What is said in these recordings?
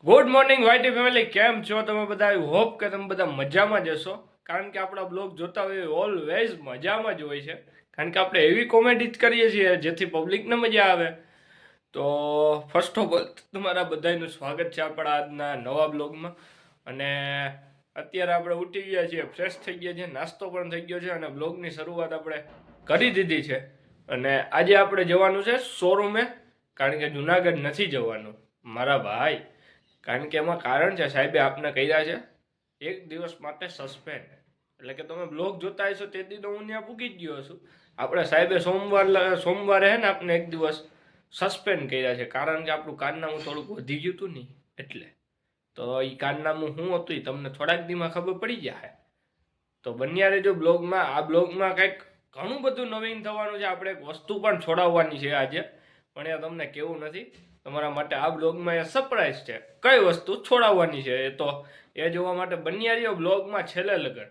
Good morning YT family, કેમ છો તમે બધા? આઈ હોપ કે તમે બધા મજામાં જ હશો, કારણ કે આપણા બ્લોગ જોતા હોય ઓલવેઝ મજામાં જ હોય છે, કારણ કે આપણે એવી કોમેડી જ કરીએ છીએ જેથી પબ્લિકને મજા આવે. તો ફર્સ્ટ ઓફ ઓલ તમારા બધાનું સ્વાગત છે આપણા આજના નવા બ્લોગમાં. અને અત્યારે આપણે ઉઠી ગયા છીએ, ફ્રેશ થઈ ગયા છીએ, નાસ્તો પણ થઈ ગયો છે અને બ્લોગની શરૂઆત આપણે કરી દીધી છે. અને આજે આપણે જવાનું છે શોરૂમે, કારણ કે જુનાગઢ નથી જવાનું મારા ભાઈ, કારણ કે એમાં કારણ છે, સાહેબે આપને કહ્યા છે એક દિવસ માટે સસ્પેન્ડ. એટલે કે તમે બ્લોગ જોતા હશો તે દી તો હું ત્યાં પૂગી જ ગયો છું. આપણે સાહેબે સોમવારે હે ને આપને એક દિવસ સસ્પેન્ડ કર્યા છે, કારણ કે આપણું કારનામું થોડુંક વધી ગયું હતું ને એટલે. તો એ કારનામું શું હતું એ તમને થોડાક દીમાં ખબર પડી જાય. તો બન્યા રહેજો બ્લોગમાં. આ બ્લોગમાં કંઈક ઘણું બધું નવીન થવાનું છે. આપણે એક વસ્તુ પણ છોડાવવાની છે આજે, પણ એ તમને કેવું નથી. તમારા માટે આ બ્લોગમાં એ સરપ્રાઈઝ છે. કઈ વસ્તુ છોડાવવાની છે એ જોવા માટે બન્યા રહ્યો બ્લોગમાં છેલ્લે લગન.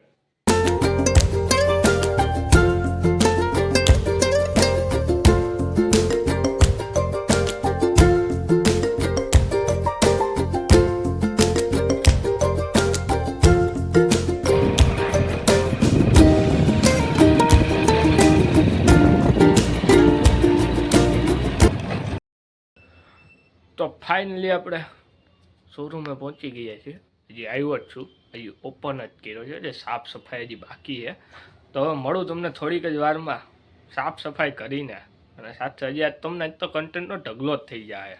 તો ફાઇનલી આપણે શોરૂમે પહોંચી ગયા છીએ. હજી આવ્યો જ છું, હજી ઓપન જ કર્યો છે, જે સાફ સફાઈ હજી બાકી છે. તો હવે મળું તમને થોડીક જ વારમાં સાફ સફાઈ કરીને, અને સાથે હજી આજ તમને તો કન્ટેન્ટનો ઢગલો જ થઈ જાય.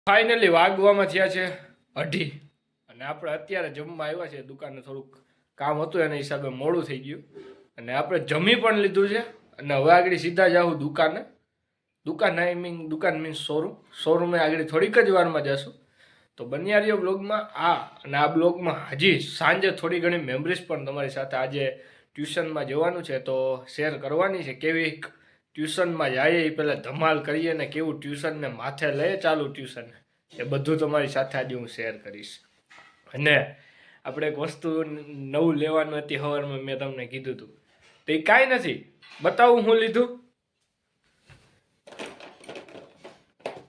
ફાઇનલી વાગવામાં થયા છે 2:30, અને આપણે અત્યારે જમવા આવ્યા છે. દુકાને થોડુંક કામ હતું એના હિસાબે મોડું થઈ ગયું, અને આપણે જમી પણ લીધું છે. અને હવે આગળ સીધા જાઉં દુકાને. દુકાન મીન્સ શોરૂમે આગળ થોડીક જ વારમાં જશું. તો બન્યા રહ્યો બ્લોગમાં. અને આ બ્લોગમાં હજી સાંજે થોડી ઘણી મેમરીઝ પણ તમારી સાથે આજે ટ્યુશનમાં જવાનું છે તો શેર કરવાની છે. કેવી ટ્યુશનમાં જઈએ એ પહેલાં ધમાલ કરીએ ને કેવું ટ્યુશનને માથે લઈએ ચાલુ ટ્યુશન, એ બધું તમારી સાથે આજે હું શેર કરીશ. અને આપણે એક વસ્તુ નવું લેવાનું હતી સવારમાં, મેં તમને કીધું હતું, તો એ કાંઈ નથી. બતાવું હું લીધું,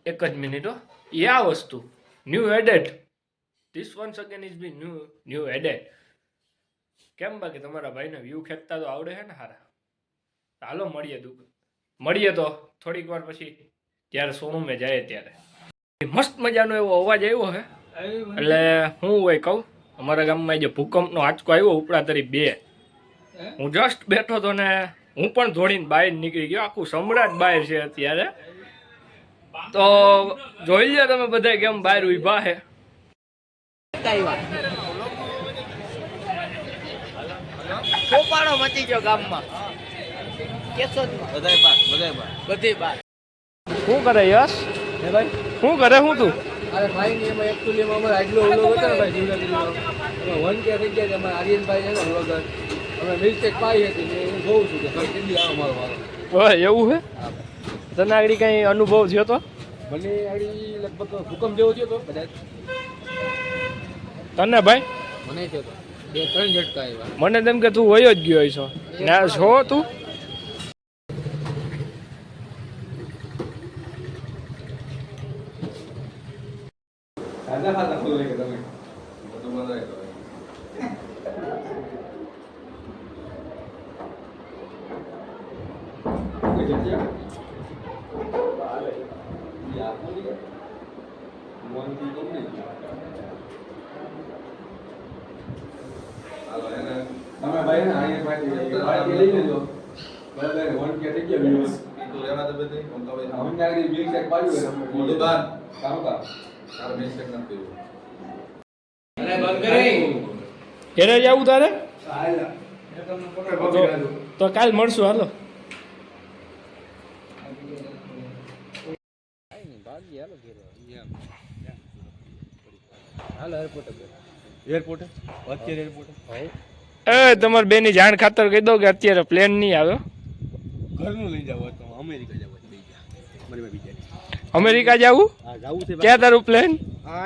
એક જ મિનિટ હો. એ આ વસ્તુ new added, this once again is be new added. કેમ બાકી તમારા ભાઈને વ્યૂ ખેંચતા તો આવડે છે ને હારા? હાલો મળીએ તો થોડીક વાર પછી, ત્યારે શોરૂમે જાય ત્યારે. મસ્ત મજાનો એવો અવાજ આવ્યો છે. એટલે હું હોય કહું, અમારા ગામમાં જે ભૂકંપનો આંચકો આવ્યો ઉપડા તરી 2, હું જસ્ટ બેઠો હતો ને હું પણ દોડીને બહાર નીકળી ગયો. આખું સમ્રાટ બહાર છે અત્યારે. તો જોઈ લો તમે બધા કેમ બહાર ઉભા છે. પોપાડો મચી ગયો ગામમાં. શું કરે યશ? શું કરે? શું તું? અરે ભાઈ ને એમાં એકચ્યુઅલી અમારે આગલો વ્લોગ હતો ને ભાઈ જીવનગીરીનો, એમાં 1K થઈ ગયા છે. અમારે આર્યનભાઈ છે ને વ્લોગર, અમે મિસ્ટેક પાઈ હતી ને હું જોઉં છું કે ભાઈ કેટલી આવે મારો એવું છે? તને આગળ કઈ અનુભવ થયો તો? મને આડી લગભગ ભૂકંપ જેવો થયો હતો કદાચ. તને ભાઈ? મને થયો હતો 2-3 ઝટકા આવ્યા. મને તેમ કે તું વયો જ ગયો છો ના છો તું? ખાધા ખાધા ખોલે કે તમે બધું બનાવી દો. કોઈ જગ્યા વોરંટી complete. તમે ભાઈ ને આઈને પાછી લઈ લેજો. બરાબર 1K થઈ ગયા viewers. તો રહેવા દે બધી અમને આગળ milkshake પાડ્યું હોય તમે મોટું બાર કામ કા તારે મિસ્ટેક નથી અને બંધ કરી ઘેરે જવું તારે હાલા તો કાલ મળશું હાલો હાલો એરપોર્ટ અત્યારે એરપોર્ટ એ તમારી બેની જાણ ખાતર કહી દો કે અત્યારે પ્લેન નહીં આવ્યો ઘરનું લઈ જાવ તો અમેરિકા જાવ બે ગયા મને બીજા અમેરિકા જવું હા જાવું છે ક્યાં તારું પ્લેન હા